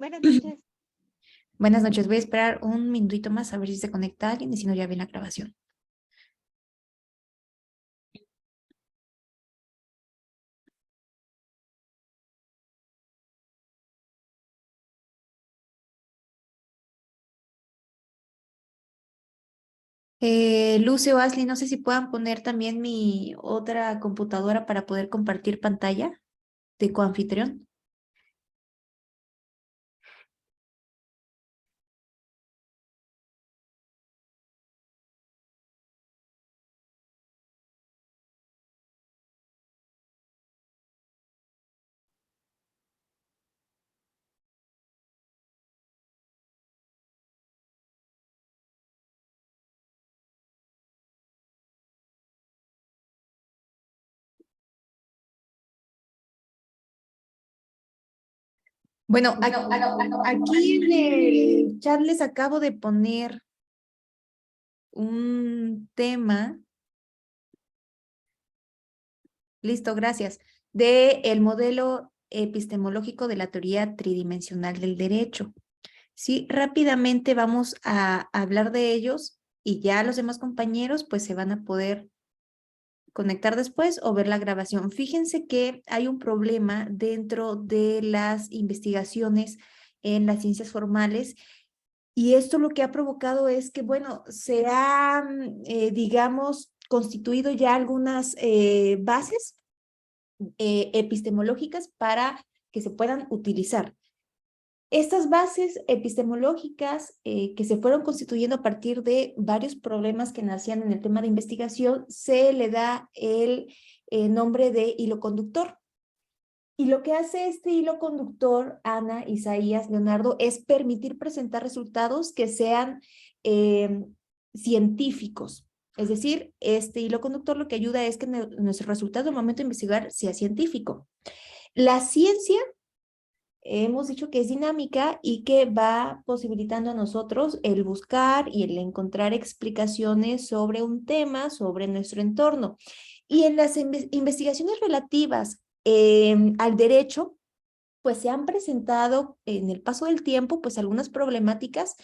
Buenas noches. Buenas noches, voy a esperar un minutito más a ver si se conecta alguien y si no ya viene la grabación. Luce o Ashley, no sé si puedan poner también mi otra computadora para poder compartir pantalla de coanfitrión. Bueno, aquí en el chat les acabo de poner un tema. Listo, gracias. De el modelo epistemológico de la teoría tridimensional del derecho. Sí, rápidamente vamos a hablar de ellos y ya los demás compañeros pues se van a poder conectar después o ver la grabación. Fíjense que hay un problema dentro de las investigaciones en las ciencias formales y esto lo que ha provocado es que, bueno, se han, digamos, constituido ya algunas bases epistemológicas para que se puedan utilizar. Estas bases epistemológicas que se fueron constituyendo a partir de varios problemas que nacían en el tema de investigación, se le da el nombre de hilo conductor. Y lo que hace este hilo conductor, Ana, Isaías, Leonardo, es permitir presentar resultados que sean eh, científicos. Es decir, este hilo conductor lo que ayuda es que nuestro resultado al momento de investigar sea científico. La ciencia hemos dicho que es dinámica y que va posibilitando a nosotros el buscar y el encontrar explicaciones sobre un tema, sobre nuestro entorno. Y en las investigaciones relativas al derecho, pues se han presentado en el paso del tiempo, pues algunas problemáticas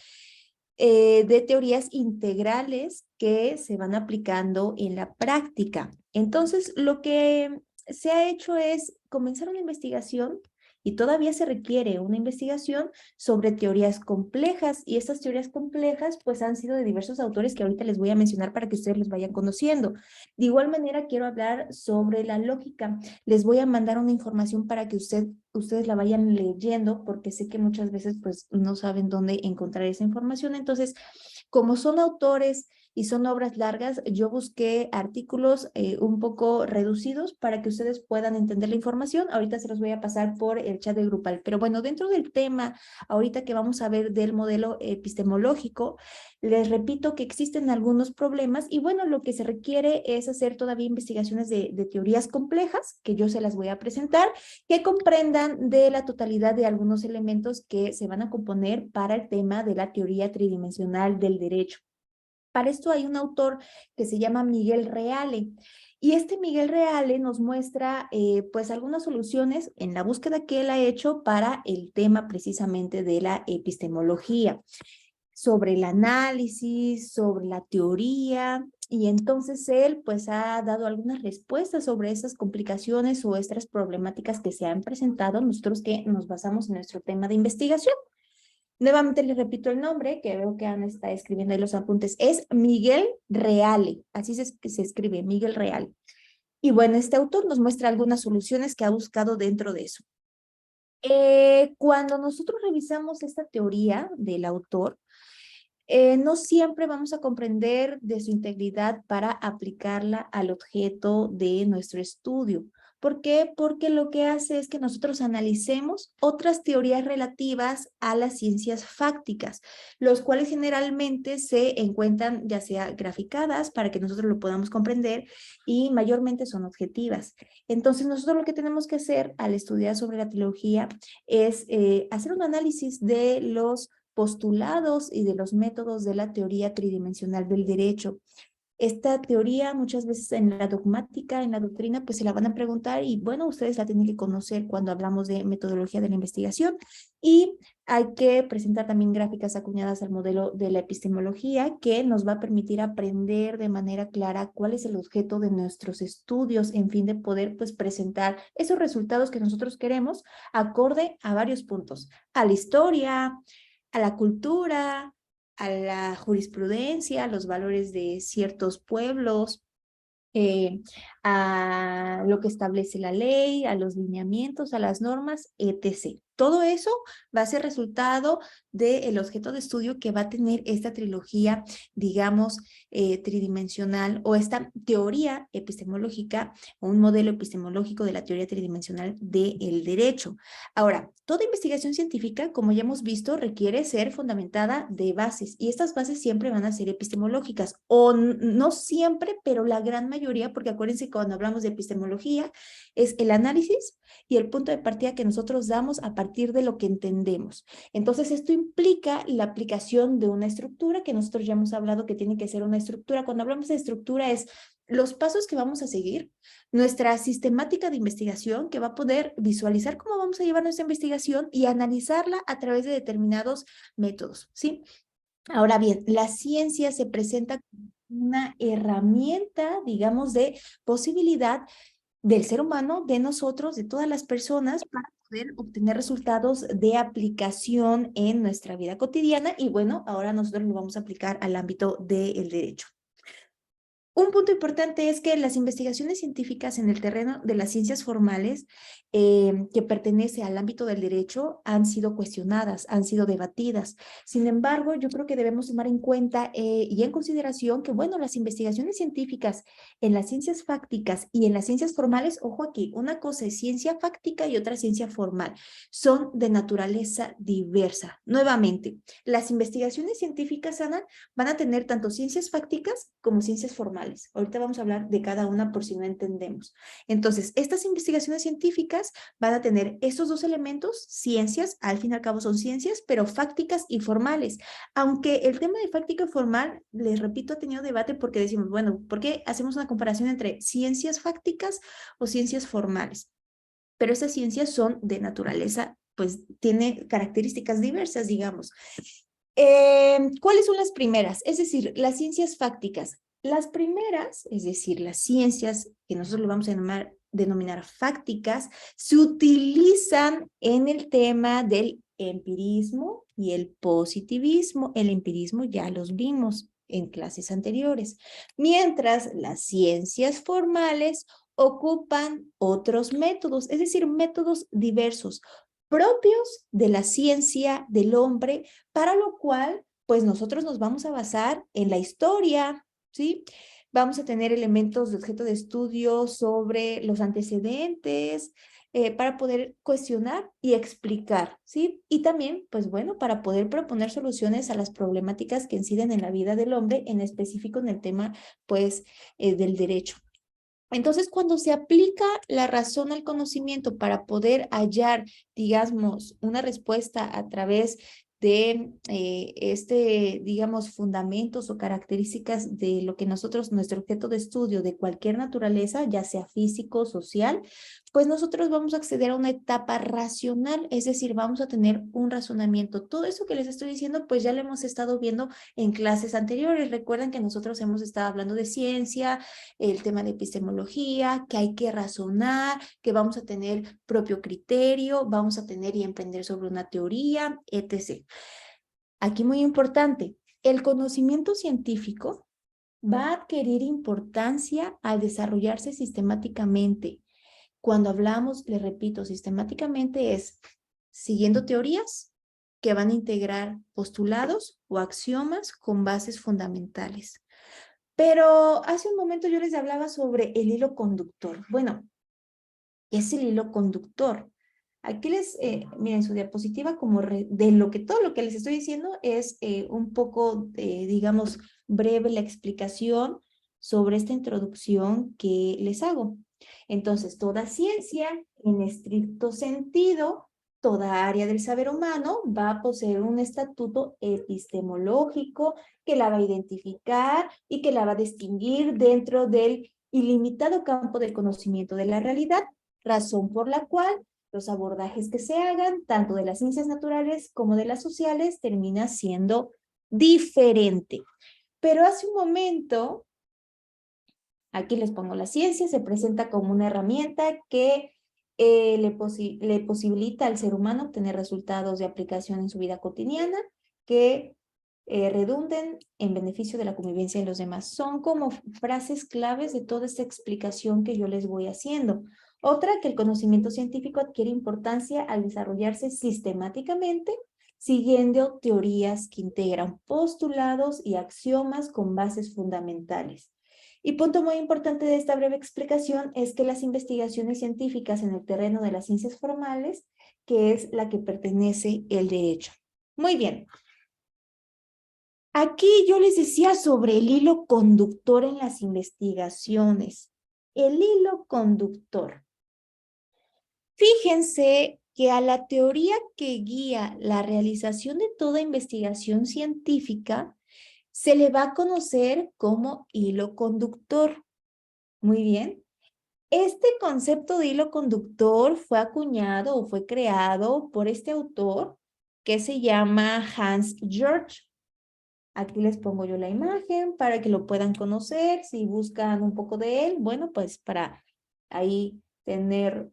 de teorías integrales que se van aplicando en la práctica. Entonces, lo que se ha hecho es comenzar una investigación y todavía se requiere una investigación sobre teorías complejas y estas teorías complejas pues han sido de diversos autores que ahorita les voy a mencionar para que ustedes los vayan conociendo. De igual manera quiero hablar sobre la lógica. Les voy a mandar una información para que ustedes la vayan leyendo porque sé que muchas veces pues no saben dónde encontrar esa información. Entonces, como son autores y son obras largas, yo busqué artículos un poco reducidos para que ustedes puedan entender la información. Ahorita se los voy a pasar por el chat de grupal. Pero bueno, dentro del tema, ahorita que vamos a ver del modelo epistemológico, les repito que existen algunos problemas y bueno, lo que se requiere es hacer todavía investigaciones de teorías complejas, que yo se las voy a presentar, que comprendan de la totalidad de algunos elementos que se van a componer para el tema de la teoría tridimensional del derecho. Para esto hay un autor que se llama Miguel Reale. Y este Miguel Reale nos muestra pues algunas soluciones en la búsqueda que él ha hecho para el tema precisamente de la epistemología, sobre el análisis, sobre la teoría, y entonces él pues ha dado algunas respuestas sobre esas complicaciones o estas problemáticas que se han presentado nosotros que nos basamos en nuestro tema de investigación. Nuevamente les repito el nombre, que veo que Ana está escribiendo ahí los apuntes, es Miguel Reale, así se escribe, Miguel Reale. Y bueno, este autor nos muestra algunas soluciones que ha buscado dentro de eso. Cuando nosotros revisamos esta teoría del autor, no siempre vamos a comprender de su integridad para aplicarla al objeto de nuestro estudio. ¿Por qué? Porque lo que hace es que nosotros analicemos otras teorías relativas a las ciencias fácticas, los cuales generalmente se encuentran ya sea graficadas para que nosotros lo podamos comprender y mayormente son objetivas. Entonces nosotros lo que tenemos que hacer al estudiar sobre la teología es hacer un análisis de los postulados y de los métodos de la teoría tridimensional del derecho. Esta teoría muchas veces en la dogmática, en la doctrina, pues se la van a preguntar y bueno, ustedes la tienen que conocer cuando hablamos de metodología de la investigación y hay que presentar también gráficas acuñadas al modelo de la epistemología que nos va a permitir aprender de manera clara cuál es el objeto de nuestros estudios en fin de poder pues presentar esos resultados que nosotros queremos acorde a varios puntos, a la historia, a la cultura, a la jurisprudencia, a los valores de ciertos pueblos, a lo que establece la ley, a los lineamientos, a las normas, etc. Todo eso va a ser resultado del objeto de estudio que va a tener esta trilogía, digamos, tridimensional o esta teoría epistemológica o un modelo epistemológico de la teoría tridimensional del derecho. Ahora, toda investigación científica, como ya hemos visto, requiere ser fundamentada de bases y estas bases siempre van a ser epistemológicas o no siempre, pero la gran mayoría, porque acuérdense que cuando hablamos de epistemología es el análisis y el punto de partida que nosotros damos a partir de lo que entendemos. Entonces, esto implica la aplicación de una estructura que nosotros ya hemos hablado que tiene que ser una estructura. Cuando hablamos de estructura es los pasos que vamos a seguir, nuestra sistemática de investigación que va a poder visualizar cómo vamos a llevar nuestra investigación y analizarla a través de determinados métodos, ¿sí? Ahora bien, la ciencia se presenta como una herramienta, digamos, de posibilidad del ser humano, de nosotros, de todas las personas, para poder obtener resultados de aplicación en nuestra vida cotidiana. Y bueno, ahora nosotros lo vamos a aplicar al ámbito del derecho. Un punto importante es que las investigaciones científicas en el terreno de las ciencias formales que pertenece al ámbito del derecho han sido cuestionadas, han sido debatidas. Sin embargo, yo creo que debemos tomar en cuenta y en consideración que, bueno, las investigaciones científicas en las ciencias fácticas y en las ciencias formales, ojo aquí, una cosa es ciencia fáctica y otra ciencia formal, son de naturaleza diversa. Nuevamente, las investigaciones científicas, Ana, van a tener tanto ciencias fácticas como ciencias formales. Ahorita vamos a hablar de cada una por si no entendemos. Entonces, estas investigaciones científicas van a tener estos dos elementos, ciencias, al fin y al cabo son ciencias, pero fácticas y formales. Aunque el tema de fáctico y formal, les repito, ha tenido debate porque decimos, bueno, ¿por qué hacemos una comparación entre ciencias fácticas o ciencias formales? Pero esas ciencias son de naturaleza, pues tiene características diversas, digamos. ¿Cuáles son las primeras? Es decir, las ciencias fácticas. Las primeras, es decir, las ciencias que nosotros lo vamos a denominar fácticas, se utilizan en el tema del empirismo y el positivismo. El empirismo ya los vimos en clases anteriores, mientras las ciencias formales ocupan otros métodos, es decir, métodos diversos propios de la ciencia del hombre, para lo cual, pues nosotros nos vamos a basar en la historia, ¿sí? Vamos a tener elementos de objeto de estudio sobre los antecedentes, para poder cuestionar y explicar, ¿sí? Y también, pues bueno, para poder proponer soluciones a las problemáticas que inciden en la vida del hombre, en específico en el tema, pues, del derecho. Entonces, cuando se aplica la razón al conocimiento para poder hallar, digamos, una respuesta a través de digamos, fundamentos o características de lo que nosotros, nuestro objeto de estudio de cualquier naturaleza, ya sea físico, social, pues nosotros vamos a acceder a una etapa racional, es decir, vamos a tener un razonamiento. Todo eso que les estoy diciendo, pues ya lo hemos estado viendo en clases anteriores. Recuerden que nosotros hemos estado hablando de ciencia, el tema de epistemología, que hay que razonar, que vamos a tener propio criterio, vamos a tener y emprender sobre una teoría, etc. Aquí muy importante, el conocimiento científico va a adquirir importancia al desarrollarse sistemáticamente. Cuando hablamos, le repito, sistemáticamente es siguiendo teorías que van a integrar postulados o axiomas con bases fundamentales. Pero hace un momento yo les hablaba sobre el hilo conductor. Bueno, ¿qué es el hilo conductor? Aquí les, miren su diapositiva, como de lo que todo lo que les estoy diciendo es un poco, digamos, breve la explicación sobre esta introducción que les hago. Entonces, toda ciencia, en estricto sentido, toda área del saber humano va a poseer un estatuto epistemológico que la va a identificar y que la va a distinguir dentro del ilimitado campo del conocimiento de la realidad, razón por la cual los abordajes que se hagan, tanto de las ciencias naturales como de las sociales, termina siendo diferente. Pero hace un momento, aquí les pongo la ciencia, se presenta como una herramienta que le posibilita al ser humano obtener resultados de aplicación en su vida cotidiana que redunden en beneficio de la convivencia de los demás. Son como frases claves de toda esta explicación que yo les voy haciendo. Otra, que el conocimiento científico adquiere importancia al desarrollarse sistemáticamente, siguiendo teorías que integran postulados y axiomas con bases fundamentales. Y punto muy importante de esta breve explicación es que las investigaciones científicas en el terreno de las ciencias formales, que es la que pertenece el derecho. Muy bien. Aquí yo les decía sobre el hilo conductor en las investigaciones. El hilo conductor. Fíjense que a la teoría que guía la realización de toda investigación científica se le va a conocer como hilo conductor. Muy bien. Este concepto de hilo conductor fue acuñado o fue creado por este autor que se llama Hans George. Aquí les pongo yo la imagen para que lo puedan conocer. Si buscan un poco de él, bueno, pues para ahí tener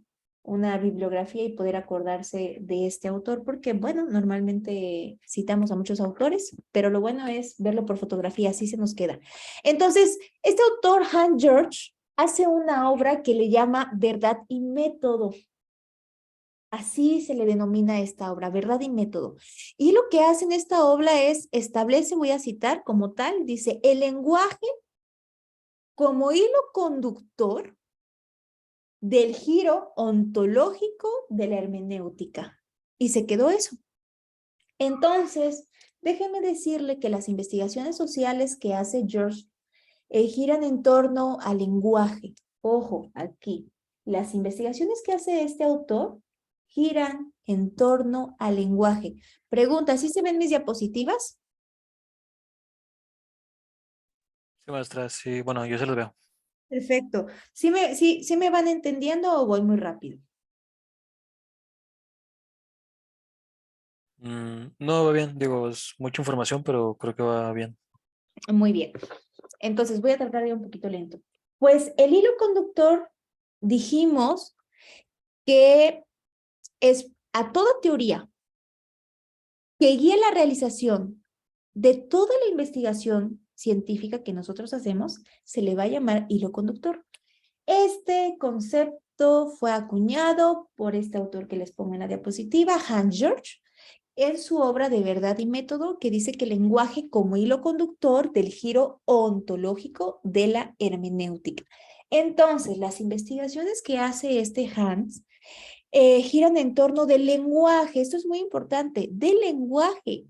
una bibliografía y poder acordarse de este autor, porque bueno, normalmente citamos a muchos autores, pero lo bueno es verlo por fotografía, así se nos queda. Entonces, este autor, Hans George, hace una obra que le llama Verdad y Método. Así se le denomina esta obra, Verdad y Método. Y lo que hace en esta obra es, establece, voy a citar como tal, dice, el lenguaje como hilo conductor del giro ontológico de la hermenéutica. Y se quedó eso. Entonces, déjeme decirle que las investigaciones sociales que hace George giran en torno al lenguaje. Ojo, aquí. Las investigaciones que hace este autor giran en torno al lenguaje. Pregunta, ¿sí se ven mis diapositivas? Sí, maestra, sí, bueno, yo se los veo. Perfecto. ¿Sí me van entendiendo o voy muy rápido? No, va bien, digo, es mucha información, pero creo que va bien. Muy bien. Entonces voy a tratar de ir un poquito lento. Pues el hilo conductor dijimos que es a toda teoría que guía la realización de toda la investigación científica que nosotros hacemos, se le va a llamar hilo conductor. Este concepto fue acuñado por este autor que les pongo en la diapositiva, Hans George, en su obra de Verdad y Método, que dice que el lenguaje como hilo conductor del giro ontológico de la hermenéutica. Entonces, las investigaciones que hace este Hans giran en torno del lenguaje, esto es muy importante, del lenguaje.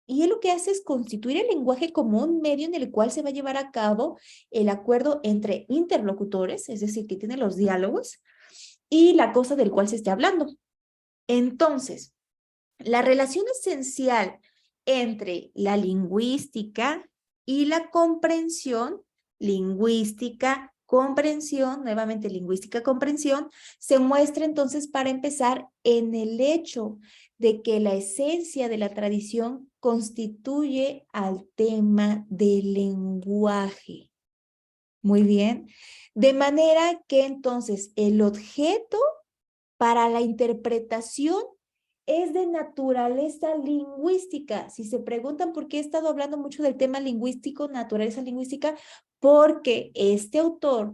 Y él lo que hace es constituir el lenguaje como un medio en el cual se va a llevar a cabo el acuerdo entre interlocutores, es decir, que tiene los diálogos, y la cosa del cual se esté hablando. Entonces, la relación esencial entre la lingüística y la comprensión, lingüística, comprensión, nuevamente lingüística, comprensión, se muestra entonces para empezar en el hecho de que la esencia de la tradición constituye al tema del lenguaje. Muy bien. De manera que entonces el objeto para la interpretación es de naturaleza lingüística. Si se preguntan por qué he estado hablando mucho del tema lingüístico, naturaleza lingüística, porque este autor,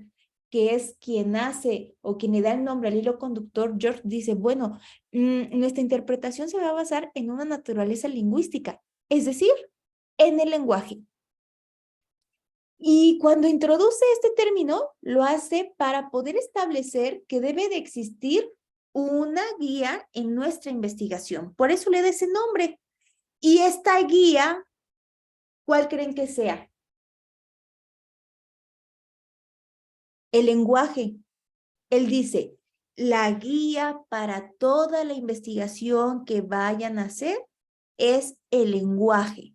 que es quien hace o quien le da el nombre al hilo conductor, George dice, bueno, nuestra interpretación se va a basar en una naturaleza lingüística, es decir, en el lenguaje. Y cuando introduce este término, lo hace para poder establecer que debe de existir una guía en nuestra investigación. Por eso le da ese nombre. Y esta guía, ¿cuál creen que sea? El lenguaje. Él dice, la guía para toda la investigación que vayan a hacer es el lenguaje.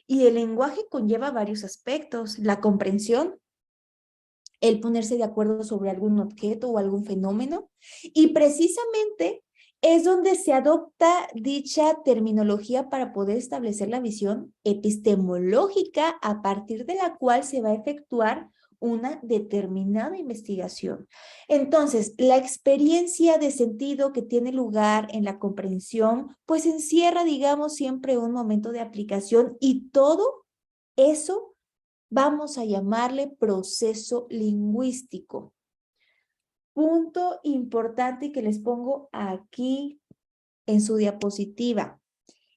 Y el lenguaje conlleva varios aspectos: la comprensión, el ponerse de acuerdo sobre algún objeto o algún fenómeno, y precisamente es donde se adopta dicha terminología para poder establecer la visión epistemológica a partir de la cual se va a efectuar una determinada investigación. Entonces, la experiencia de sentido que tiene lugar en la comprensión, pues encierra, digamos, siempre un momento de aplicación, y todo eso vamos a llamarle proceso lingüístico. Punto importante que les pongo aquí en su diapositiva.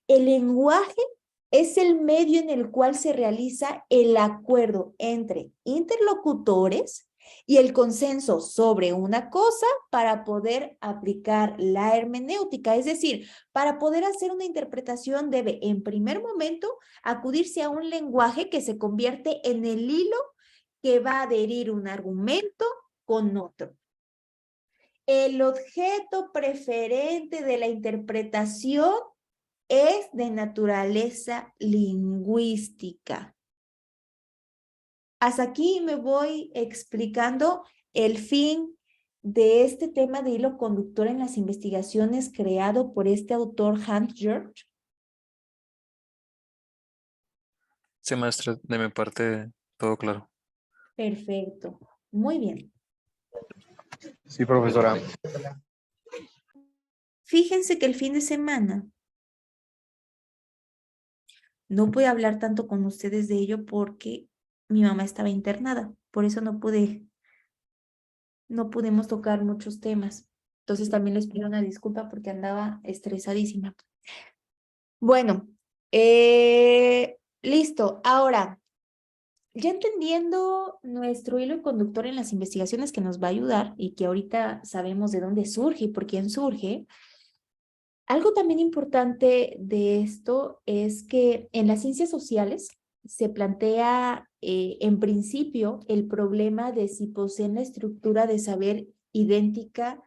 El lenguaje es el medio en el cual se realiza el acuerdo entre interlocutores y el consenso sobre una cosa para poder aplicar la hermenéutica. Es decir, para poder hacer una interpretación debe, en primer momento, acudirse a un lenguaje que se convierte en el hilo que va a adherir un argumento con otro. El objeto preferente de la interpretación es de naturaleza lingüística. Hasta aquí me voy explicando el fin de este tema de hilo conductor en las investigaciones creado por este autor Hans George. Sí, maestra, de mi parte, todo claro. Perfecto, muy bien. Sí, profesora. Fíjense que el fin de semana no pude hablar tanto con ustedes de ello porque mi mamá estaba internada, por eso no pudimos tocar muchos temas. Entonces también les pido una disculpa porque andaba estresadísima. Bueno, listo. Ahora, ya entendiendo nuestro hilo conductor en las investigaciones que nos va a ayudar y que ahorita sabemos de dónde surge y por quién surge, algo también importante de esto es que en las ciencias sociales se plantea en principio el problema de si poseen la estructura de saber idéntica,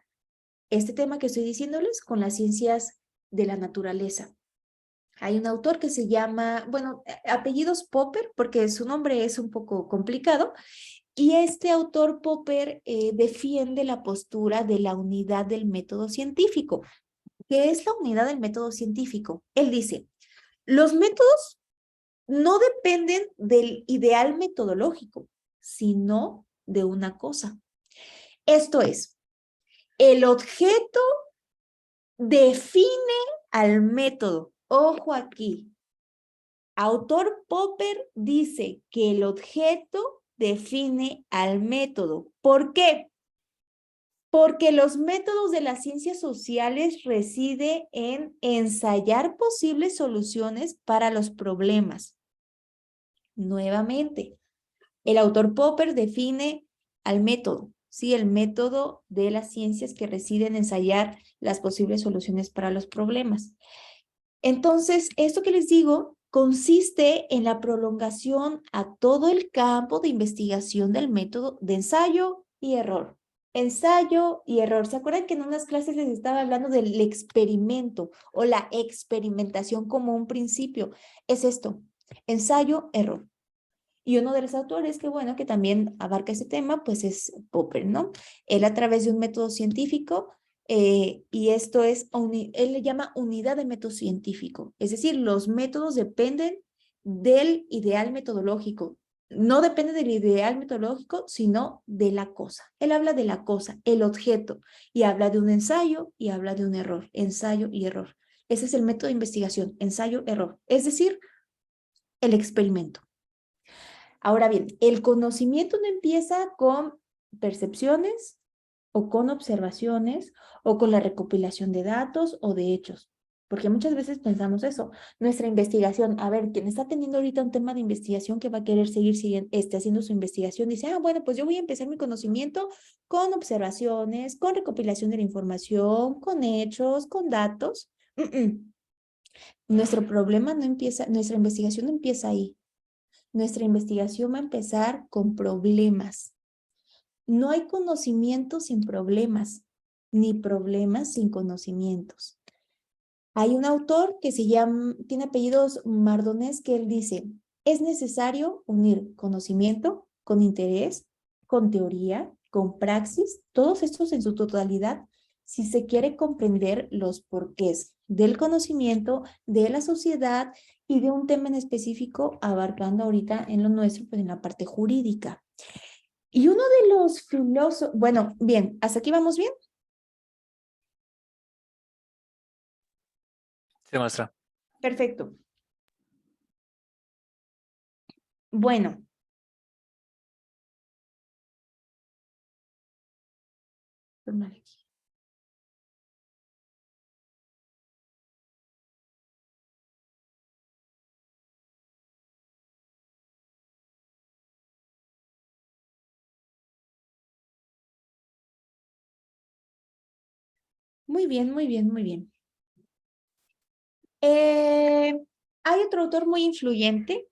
este tema que estoy diciéndoles, con las ciencias de la naturaleza. Hay un autor que se llama, bueno, apellidos Popper, porque su nombre es un poco complicado, y este autor Popper defiende la postura de la unidad del método científico. ¿Qué es la unidad del método científico? Él dice, los métodos no dependen del ideal metodológico, sino de una cosa. Esto es, el objeto define al método. Ojo aquí. Autor Popper dice que el objeto define al método. ¿Por qué? Porque los métodos de las ciencias sociales residen en ensayar posibles soluciones para los problemas. Nuevamente, el autor Popper define al método, ¿sí? El método de las ciencias que reside en ensayar las posibles soluciones para los problemas. Entonces, esto que les digo consiste en la prolongación a todo el campo de investigación del método de ensayo y error. Ensayo y error. ¿Se acuerdan que en unas clases les estaba hablando del experimento o la experimentación como un principio? Es esto, ensayo, error. Y uno de los autores que, bueno, que también abarca ese tema, pues es Popper, ¿no? Él a través de un método científico, y esto es, él le llama unidad de método científico. Es decir, los métodos dependen del ideal metodológico. No depende del ideal metodológico, sino de la cosa. Él habla de la cosa, el objeto, y habla de un ensayo y habla de un error. Ensayo y error. Ese es el método de investigación, ensayo, error. Es decir, el experimento. Ahora bien, el conocimiento no empieza con percepciones o con observaciones o con la recopilación de datos o de hechos, porque muchas veces pensamos eso. Nuestra investigación, a ver, quien está teniendo ahorita un tema de investigación que va a querer seguir haciendo su investigación, dice, bueno, pues yo voy a empezar mi conocimiento con observaciones, con recopilación de la información, con hechos, con datos. Nuestro problema no empieza, nuestra investigación no empieza ahí. Nuestra investigación va a empezar con problemas. No hay conocimiento sin problemas, ni problemas sin conocimientos. Hay un autor que tiene apellidos Mardonés, que él dice, es necesario unir conocimiento con interés, con teoría, con praxis, todos estos en su totalidad, si se quiere comprender los porqués del conocimiento, de la sociedad y de un tema en específico, abarcando ahorita en lo nuestro, pues en la parte jurídica. Y uno de los filósofos, bueno, bien, ¿hasta aquí vamos bien? Sí, maestra. Perfecto. Bueno. Muy bien, muy bien, muy bien. Hay otro autor muy influyente.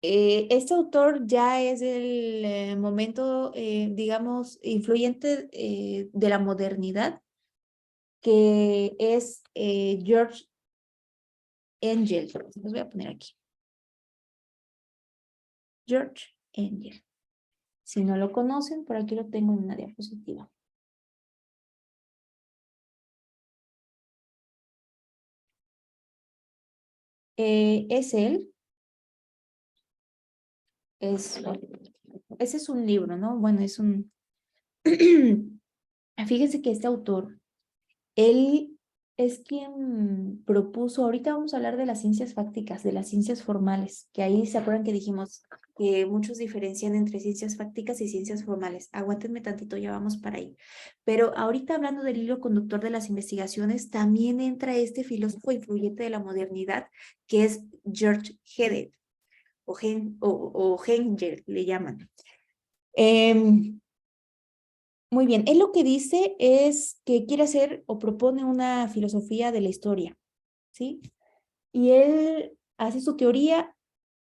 Este autor ya es del momento, digamos, influyente de la modernidad, que es George Engel. Los voy a poner aquí. George Engel. Si no lo conocen, por aquí lo tengo en una diapositiva. Es él. Ese es un libro, ¿no? Bueno, es un... Fíjense que este autor, él es quien propuso, ahorita vamos a hablar de las ciencias fácticas, de las ciencias formales, que ahí se acuerdan que dijimos que muchos diferencian entre ciencias fácticas y ciencias formales. Aguántenme tantito, ya vamos para ahí. Pero ahorita hablando del hilo conductor de las investigaciones, también entra este filósofo influyente de la modernidad, que es George Hedet, o Hengel le llaman. Muy bien, él lo que dice es que quiere hacer o propone una filosofía de la historia, ¿sí? Y él hace su teoría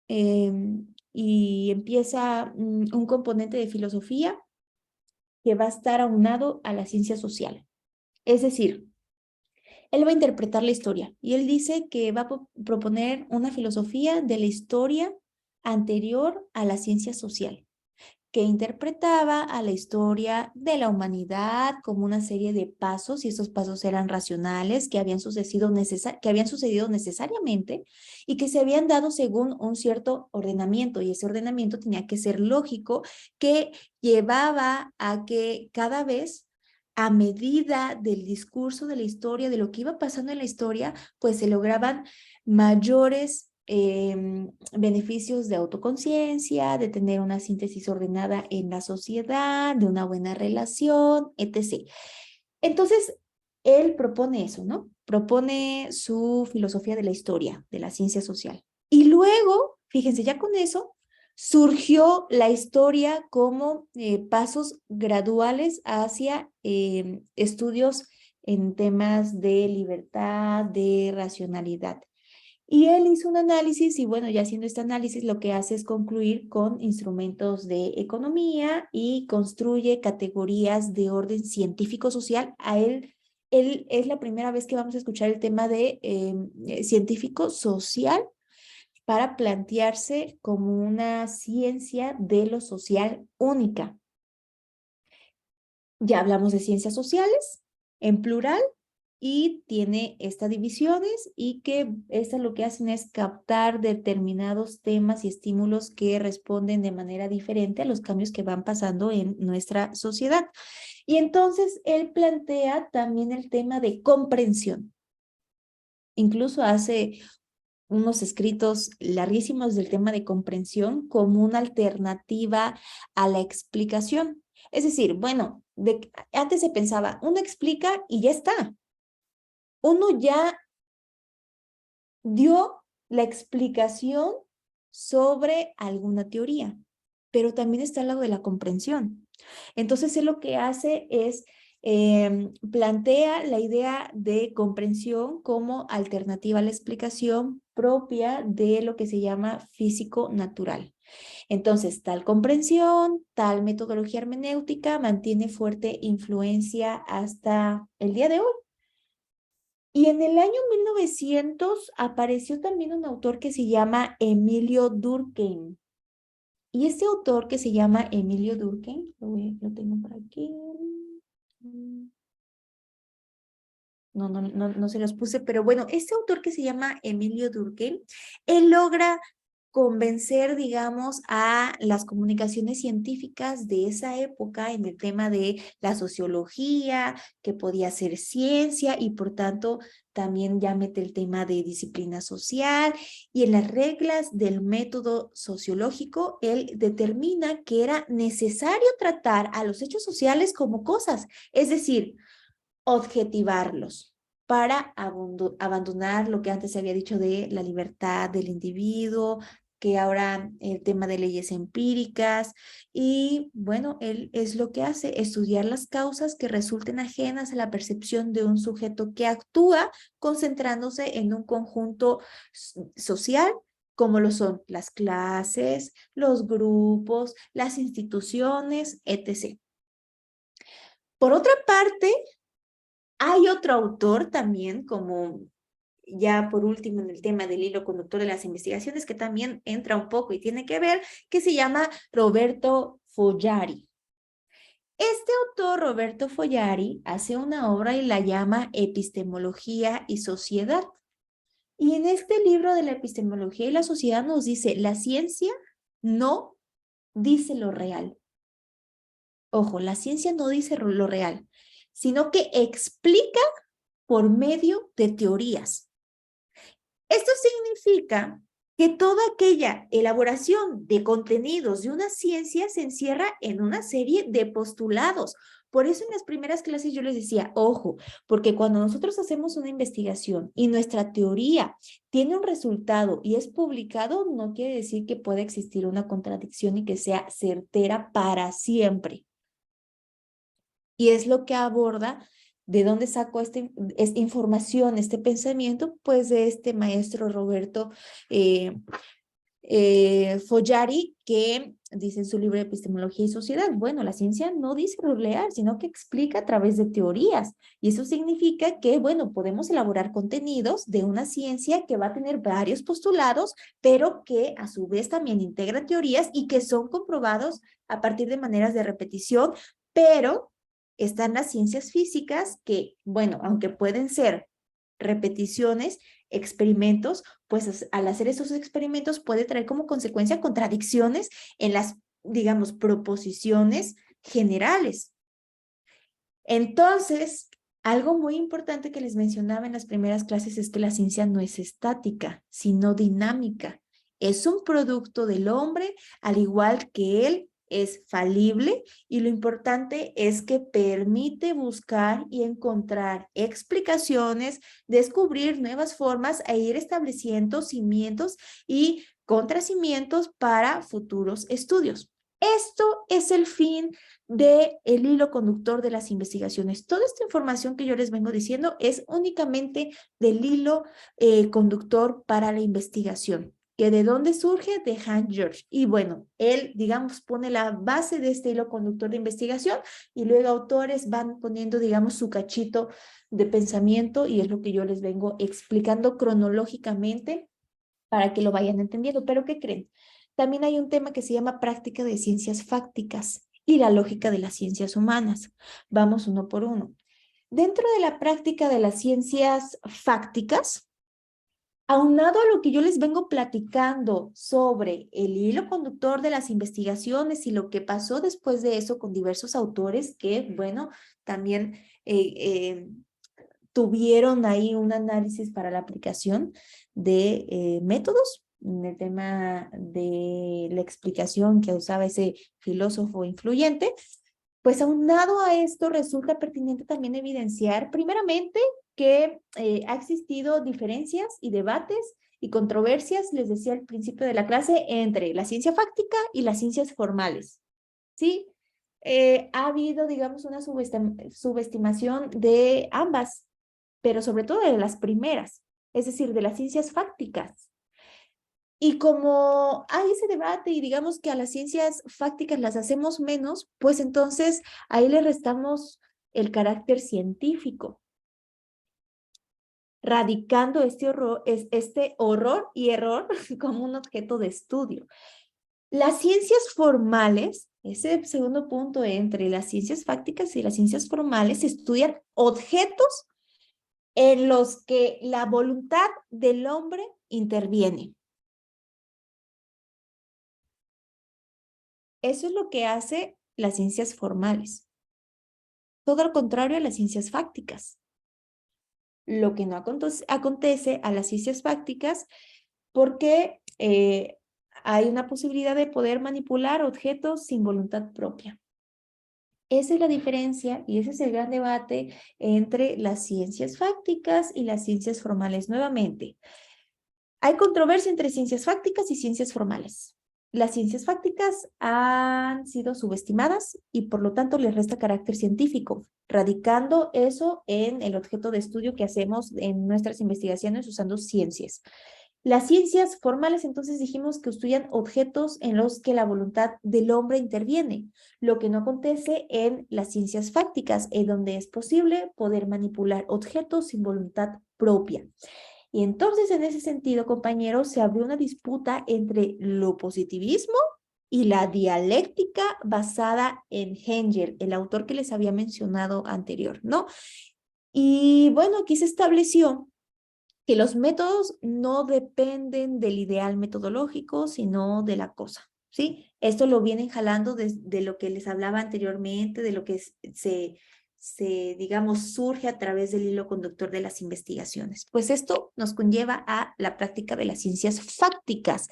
y empieza un componente de filosofía que va a estar aunado a la ciencia social. Es decir, él va a interpretar la historia y él dice que va a proponer una filosofía de la historia anterior a la ciencia social, que interpretaba a la historia de la humanidad como una serie de pasos, y esos pasos eran racionales, que habían sucedido necesariamente y que se habían dado según un cierto ordenamiento, y ese ordenamiento tenía que ser lógico, que llevaba a que cada vez, a medida del discurso de la historia, de lo que iba pasando en la historia, pues se lograban mayores beneficios de autoconciencia, de tener una síntesis ordenada en la sociedad, de una buena relación, etc. Entonces, él propone eso, ¿no? Propone su filosofía de la historia, de la ciencia social. Y luego, fíjense, ya con eso, surgió la historia como pasos graduales hacia estudios en temas de libertad, de racionalidad. Y él hizo un análisis y bueno, ya haciendo este análisis lo que hace es concluir con instrumentos de economía y construye categorías de orden científico-social. A él es la primera vez que vamos a escuchar el tema de científico-social para plantearse como una ciencia de lo social única. Ya hablamos de ciencias sociales en plural y tiene estas divisiones, y que estas lo que hacen es captar determinados temas y estímulos que responden de manera diferente a los cambios que van pasando en nuestra sociedad. Y entonces él plantea también el tema de comprensión. Incluso hace unos escritos larguísimos del tema de comprensión como una alternativa a la explicación. Es decir, bueno, antes se pensaba, uno explica y ya está. Uno ya dio la explicación sobre alguna teoría, pero también está al lado de la comprensión. Entonces, él lo que hace es plantea la idea de comprensión como alternativa a la explicación propia de lo que se llama físico natural. Entonces, tal comprensión, tal metodología hermenéutica mantiene fuerte influencia hasta el día de hoy. Y en el año 1900 apareció también un autor que se llama Emilio Durkheim. Y este autor que se llama Emilio Durkheim, lo tengo por aquí. No se los puse, pero bueno, este autor que se llama Emilio Durkheim, él logra convencer, digamos, a las comunicaciones científicas de esa época en el tema de la sociología, que podía ser ciencia y por tanto también ya mete el tema de disciplina social y en las reglas del método sociológico, él determina que era necesario tratar a los hechos sociales como cosas, es decir, objetivarlos para abandonar lo que antes se había dicho de la libertad del individuo, que ahora el tema de leyes empíricas y bueno, él es lo que hace, estudiar las causas que resulten ajenas a la percepción de un sujeto que actúa concentrándose en un conjunto social como lo son las clases, los grupos, las instituciones, etc. Por otra parte, hay otro autor también, como ya por último en el tema del hilo conductor de las investigaciones, que también entra un poco y tiene que ver, que se llama Roberto Fogliari. Este autor, Roberto Fogliari, hace una obra y la llama Epistemología y Sociedad. Y en este libro de la epistemología y la sociedad nos dice, la ciencia no dice lo real. Ojo, la ciencia no dice lo real, sino que explica por medio de teorías. Esto significa que toda aquella elaboración de contenidos de una ciencia se encierra en una serie de postulados. Por eso en las primeras clases yo les decía, ojo, porque cuando nosotros hacemos una investigación y nuestra teoría tiene un resultado y es publicado, no quiere decir que pueda existir una contradicción y que sea certera para siempre. Y es lo que aborda. ¿De dónde sacó esta información, este pensamiento? Pues de este maestro Roberto Fogliari, que dice en su libro de Epistemología y Sociedad, bueno, la ciencia no dice lo real, sino que explica a través de teorías. Y eso significa que, bueno, podemos elaborar contenidos de una ciencia que va a tener varios postulados, pero que a su vez también integra teorías y que son comprobados a partir de maneras de repetición, pero están las ciencias físicas que, bueno, aunque pueden ser repeticiones, experimentos, pues al hacer esos experimentos puede traer como consecuencia contradicciones en las, digamos, proposiciones generales. Entonces, algo muy importante que les mencionaba en las primeras clases es que la ciencia no es estática, sino dinámica. Es un producto del hombre, al igual que él es falible y lo importante es que permite buscar y encontrar explicaciones, descubrir nuevas formas e ir estableciendo cimientos y contracimientos para futuros estudios. Esto es el fin del hilo conductor de las investigaciones. Toda esta información que yo les vengo diciendo es únicamente del hilo conductor para la investigación. ¿Que de dónde surge? De Hank George. Y bueno, él, digamos, pone la base de este hilo conductor de investigación y luego autores van poniendo, digamos, su cachito de pensamiento y es lo que yo les vengo explicando cronológicamente para que lo vayan entendiendo. ¿Pero qué creen? También hay un tema que se llama práctica de ciencias fácticas y la lógica de las ciencias humanas. Vamos uno por uno. Dentro de la práctica de las ciencias fácticas, aunado a lo que yo les vengo platicando sobre el hilo conductor de las investigaciones y lo que pasó después de eso con diversos autores que, bueno, también tuvieron ahí un análisis para la aplicación de métodos en el tema de la explicación que usaba ese filósofo influyente, pues aunado a esto resulta pertinente también evidenciar primeramente que ha existido diferencias y debates y controversias, les decía al principio de la clase, entre la ciencia fáctica y las ciencias formales, ¿sí? Ha habido, digamos, una subestimación de ambas, pero sobre todo de las primeras, es decir, de las ciencias fácticas. Y como hay ese debate y digamos que a las ciencias fácticas las hacemos menos, pues entonces ahí le restamos el carácter científico, radicando este horror y error como un objeto de estudio. Las ciencias formales, ese segundo punto entre las ciencias fácticas y las ciencias formales, estudian objetos en los que la voluntad del hombre interviene. Eso es lo que hace las ciencias formales. Todo lo contrario a las ciencias fácticas. Lo que no acontece a las ciencias fácticas porque hay una posibilidad de poder manipular objetos sin voluntad propia. Esa es la diferencia y ese es el gran debate entre las ciencias fácticas y las ciencias formales. Nuevamente, hay controversia entre ciencias fácticas y ciencias formales. Las ciencias fácticas han sido subestimadas y por lo tanto les resta carácter científico, radicando eso en el objeto de estudio que hacemos en nuestras investigaciones usando ciencias. Las ciencias formales, entonces dijimos que estudian objetos en los que la voluntad del hombre interviene, lo que no acontece en las ciencias fácticas, en donde es posible poder manipular objetos sin voluntad propia. Y entonces, en ese sentido, compañeros, se abrió una disputa entre lo positivismo y la dialéctica basada en Hegel, el autor que les había mencionado anterior, ¿no? Y bueno, aquí se estableció que los métodos no dependen del ideal metodológico, sino de la cosa, ¿sí? Esto lo vienen jalando de lo que les hablaba anteriormente, de lo que digamos, surge a través del hilo conductor de las investigaciones. Pues esto nos conlleva a la práctica de las ciencias fácticas.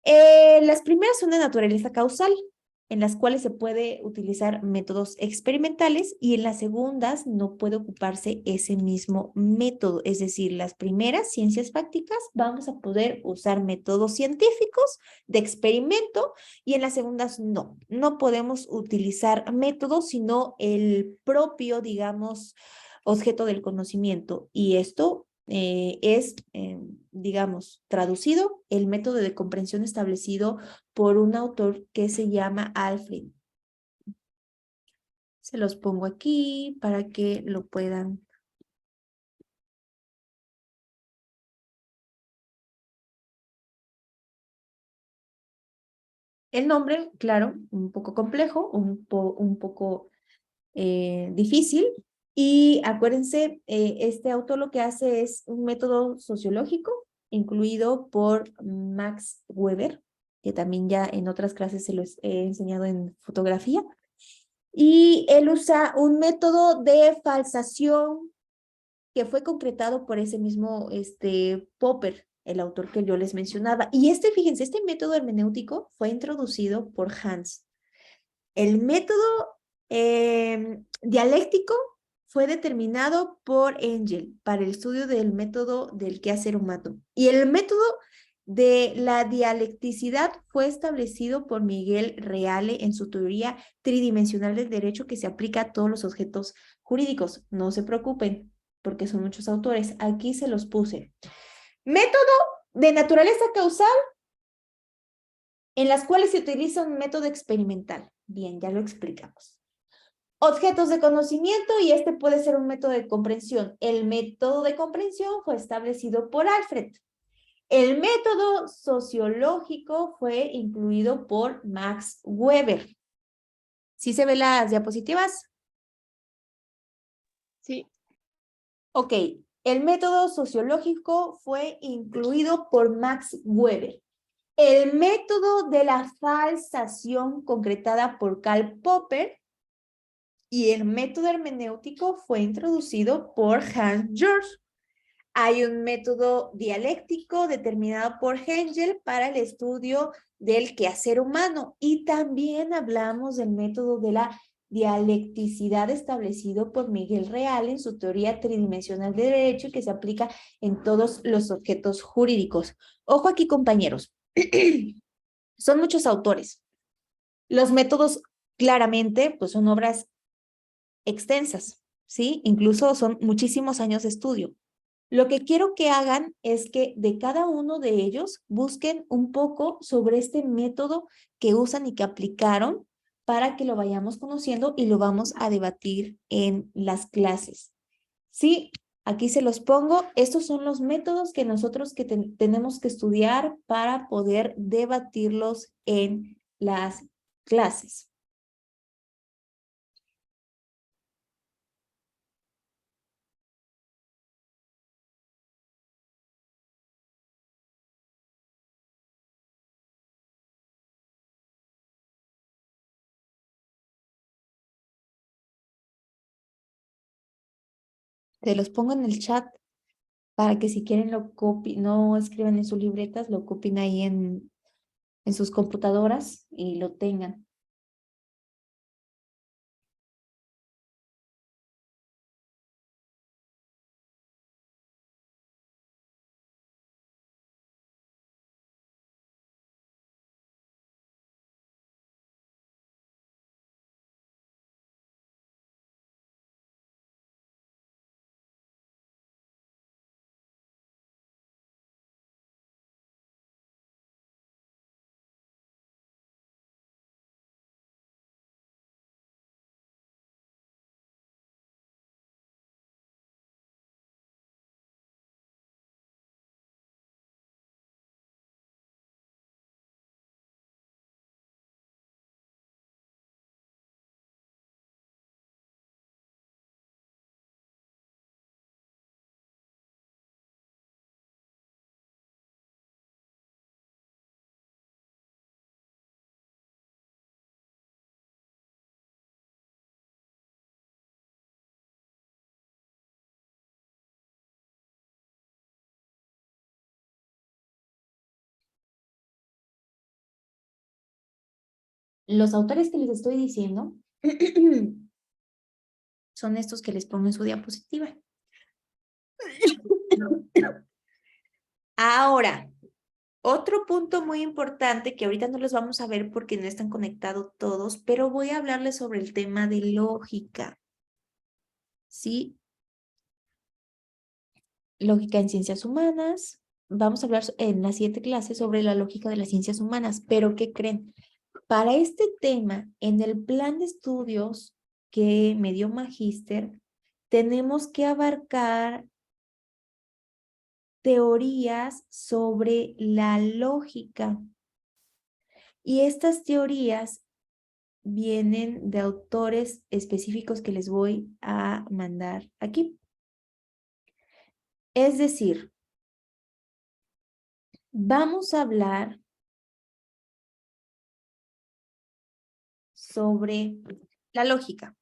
Las primeras son de naturaleza causal, en las cuales se puede utilizar métodos experimentales y en las segundas no puede ocuparse ese mismo método. Es decir, las primeras ciencias fácticas vamos a poder usar métodos científicos de experimento y en las segundas no podemos utilizar métodos sino el propio, digamos, objeto del conocimiento. Y esto digamos, traducido, el método de comprensión establecido por un autor que se llama Alfred. Se los pongo aquí para que lo puedan. El nombre, claro, un poco complejo, un poco difícil. Y acuérdense, este autor lo que hace es un método sociológico incluido por Max Weber, que también ya en otras clases se los he enseñado en fotografía. Y él usa un método de falsación que fue concretado por ese mismo Popper, el autor que yo les mencionaba. Y fíjense, este método hermenéutico fue introducido por Hans. El método dialéctico fue determinado por Engel para el estudio del método del quehacer humano. Y el método de la dialecticidad fue establecido por Miguel Reale en su teoría tridimensional del derecho que se aplica a todos los objetos jurídicos. No se preocupen, porque son muchos autores. Aquí se los puse. Método de naturaleza causal en las cuales se utiliza un método experimental. Bien, ya lo explicamos. Objetos de conocimiento y este puede ser un método de comprensión. El método de comprensión fue establecido por Alfred. El método sociológico fue incluido por Max Weber. ¿Sí se ven las diapositivas? Sí. Ok, el método sociológico fue incluido por Max Weber. El método de la falsación concretada por Karl Popper y el método hermenéutico fue introducido por Hans George. Hay un método dialéctico determinado por Hegel para el estudio del quehacer humano y también hablamos del método de la dialecticidad establecido por Miguel Reale en su teoría tridimensional de derecho que se aplica en todos los objetos jurídicos. Ojo aquí, compañeros. Son muchos autores. Los métodos claramente pues son obras extensas, ¿sí? Incluso son muchísimos años de estudio. Lo que quiero que hagan es que de cada uno de ellos busquen un poco sobre este método que usan y que aplicaron para que lo vayamos conociendo y lo vamos a debatir en las clases. Sí, aquí se los pongo. Estos son los métodos que nosotros tenemos que estudiar para poder debatirlos en las clases. Se los pongo en el chat para que si quieren lo copien, no escriban en sus libretas, lo copien ahí en sus computadoras y lo tengan. Los autores que les estoy diciendo son estos que les pongo en su diapositiva. Ahora, otro punto muy importante que ahorita no los vamos a ver porque no están conectados todos, pero voy a hablarles sobre el tema de lógica. ¿Sí? Lógica en ciencias humanas. Vamos a hablar en la siguiente clase sobre la lógica de las ciencias humanas, pero ¿qué creen? Para este tema, en el plan de estudios que me dio Magíster, tenemos que abarcar teorías sobre la lógica. Y estas teorías vienen de autores específicos que les voy a mandar aquí. Es decir, vamos a hablar sobre la lógica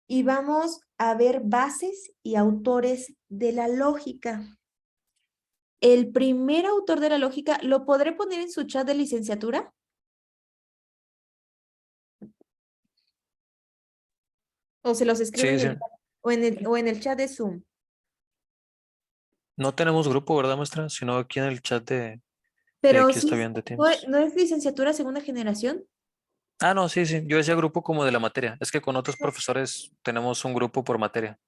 y vamos a ver bases y autores de la lógica. El primer autor de la lógica, ¿lo podré poner en su chat de licenciatura? ¿O se los escribo Sí, en sí. o en el chat de Zoom? No tenemos grupo, ¿verdad, maestra? Sino aquí en el chat de Pero aquí está sí, bien de ¿no, Teams. no es licenciatura segunda generación? Ah, no, sí, sí. Yo decía grupo como de la materia. Es que con otros profesores tenemos un grupo por materia.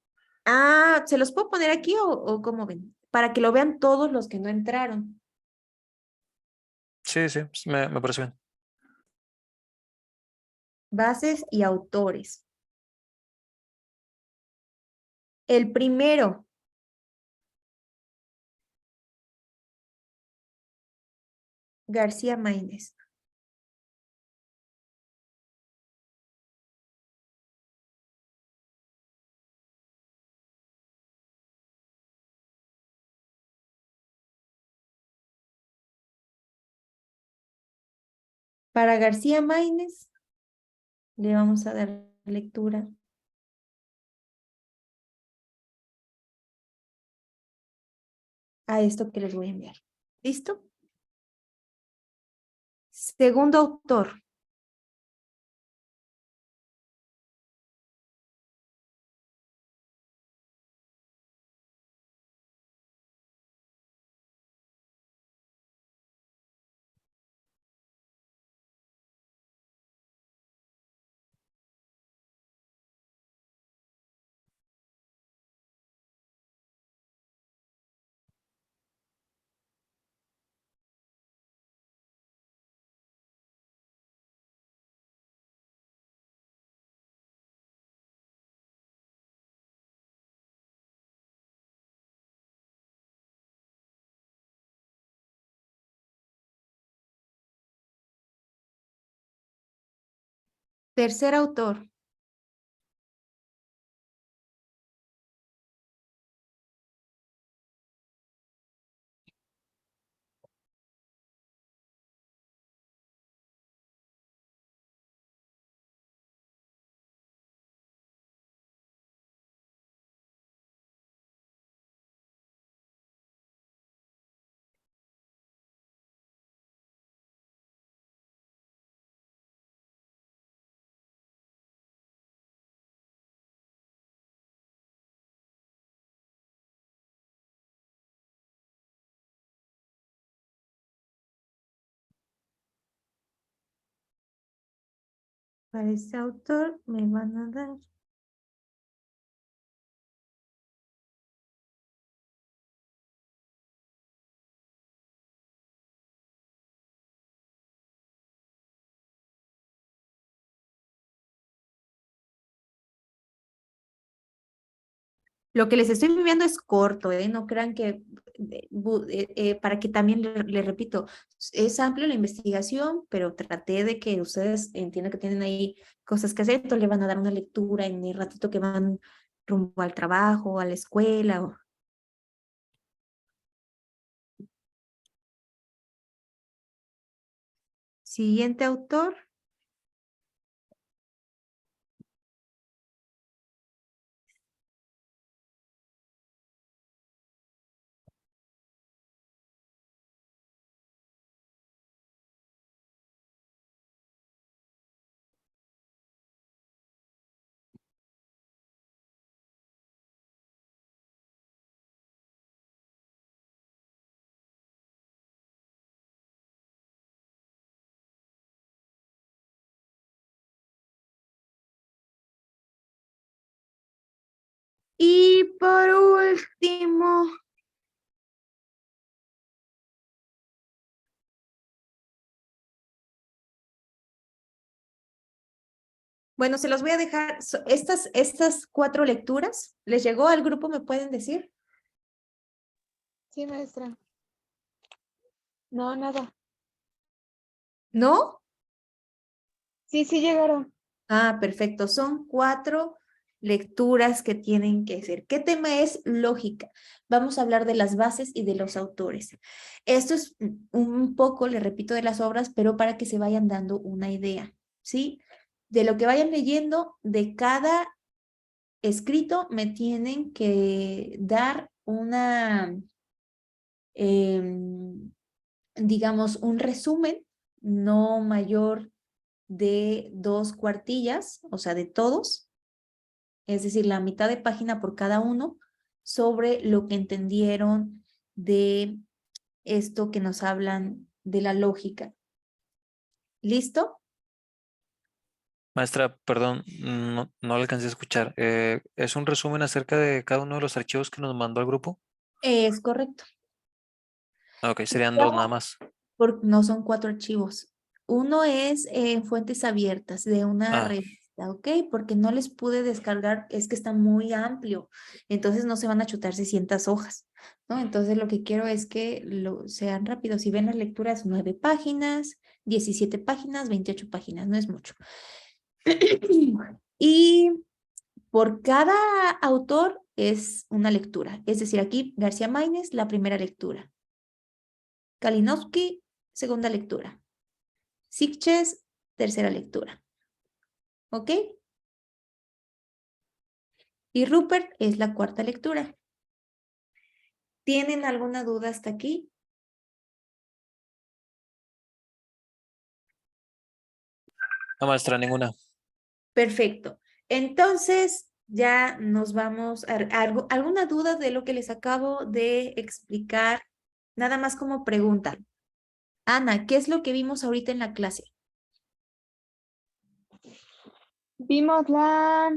Ah, ¿se los puedo poner aquí o cómo ven? Para que lo vean todos los que no entraron. Sí, sí, me parece bien. Bases y autores. El primero, García Maínez. Para García Maínez le vamos a dar lectura a esto que les voy a enviar. ¿Listo? Segundo autor, Tercer autor. Para este autor me van a dar. Lo que les estoy enviando es corto, ¿eh? No crean que, para que también le repito, es amplio la investigación, pero traté de que ustedes entiendan que tienen ahí cosas que hacer, entonces le van a dar una lectura en el ratito que van rumbo al trabajo, a la escuela. Siguiente autor. Y por último, bueno, se los voy a dejar, estas 4 lecturas, ¿les llegó al grupo? ¿Me pueden decir? Sí, maestra. No, nada. ¿No? Sí, sí llegaron. Ah, perfecto. Son 4 lecturas que tienen que hacer. ¿Qué tema es? Lógica. Vamos a hablar de las bases y de los autores. Esto es un poco, le repito, de las obras, pero para que se vayan dando una idea, ¿sí? De lo que vayan leyendo, de cada escrito me tienen que dar una, digamos, un resumen no mayor de 2 cuartillas, o sea, de todos, es decir, la mitad de página por cada uno, sobre lo que entendieron de esto que nos hablan de la lógica. ¿Listo? Maestra, perdón, no alcancé a escuchar. ¿Es un resumen acerca de cada uno de los archivos que nos mandó al grupo? Es correcto. Ah, ok, serían 2 nada más. No son 4 archivos. Uno es en fuentes abiertas de una Ah, revista, ¿ok? Porque no les pude descargar, es que está muy amplio, entonces no se van a chutar 600 hojas, ¿no? Entonces lo que quiero es que sean rápidos. Si ven las lecturas, 9 páginas, 17 páginas, 28 páginas, no es mucho. Y por cada autor es una lectura, es decir, aquí García Maínez, la primera lectura. Kalinowski, segunda lectura. Sitges, tercera lectura. ¿Ok? Y Rupert es la cuarta lectura. ¿Tienen alguna duda hasta aquí? no, maestra, ninguna. Perfecto. Entonces, ya nos vamos a alguna duda de lo que les acabo de explicar, nada más como pregunta. Ana, ¿qué es lo que vimos ahorita en la clase? Vimos la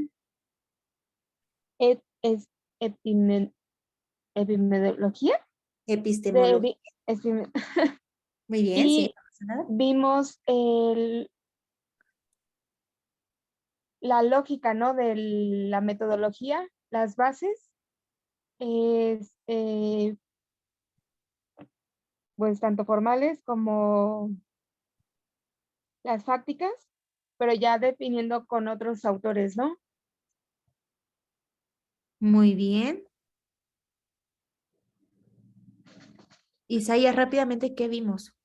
epidemiología de Epistemología. epime- Muy bien, sí, y no pasa nada. vimos la lógica, ¿no? De la metodología, las bases, es, pues tanto formales como las fácticas. pero ya definiendo con otros autores, ¿no? Muy bien. Isaías, rápidamente, ¿qué vimos?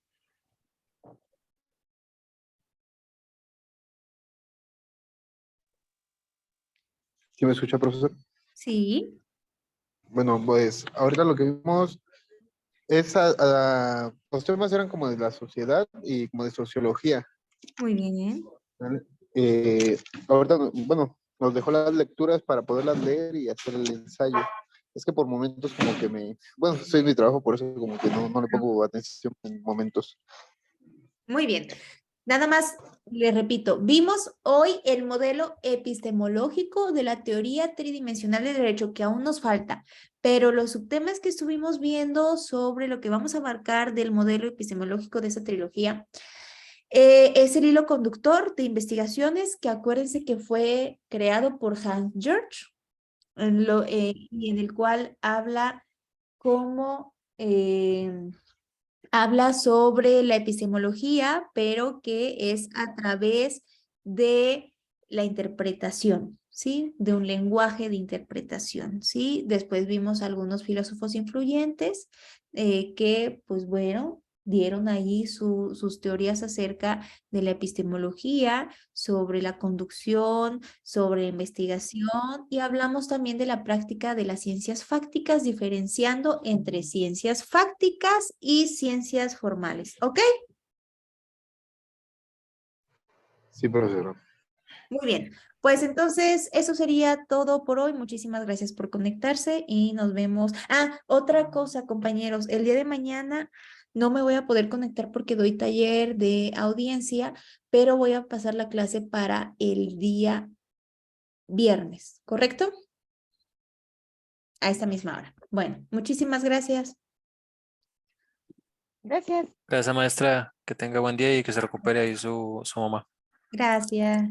¿Sí me escucha, profesor? Sí, Bueno, pues ahorita lo que vimos es, los temas eran como de la sociedad y como de sociología, muy bien. ¿vale? Eh, ahorita, bueno, nos dejó las lecturas para poderlas leer y hacer el ensayo. Es que por momentos como que bueno, estoy en mi trabajo, por eso como que no le pongo atención en momentos. Muy bien. Nada más, le repito, vimos hoy el modelo epistemológico de la teoría tridimensional del derecho, que aún nos falta, pero los subtemas que estuvimos viendo sobre lo que vamos a marcar del modelo epistemológico de esa trilogía es el hilo conductor de investigaciones que acuérdense que fue creado por Hans George, y en el cual habla cómo... habla sobre la epistemología, pero que es a través de la interpretación, ¿sí? De un lenguaje de interpretación, ¿sí? Después vimos algunos filósofos influyentes que, pues bueno, dieron ahí sus teorías acerca de la epistemología, sobre la conducción, sobre la investigación, y hablamos también de la práctica de las ciencias fácticas, diferenciando entre ciencias fácticas y ciencias formales. ¿Ok? Sí, profesor. Muy bien. Pues entonces eso sería todo por hoy. Muchísimas gracias por conectarse y nos vemos. Ah, otra cosa, compañeros. El día de mañana no me voy a poder conectar porque doy taller de audiencia, pero voy a pasar la clase para el día viernes, ¿correcto? A esta misma hora. Bueno, muchísimas gracias. Gracias. Gracias, maestra. Que tenga buen día y que se recupere ahí su mamá. Gracias.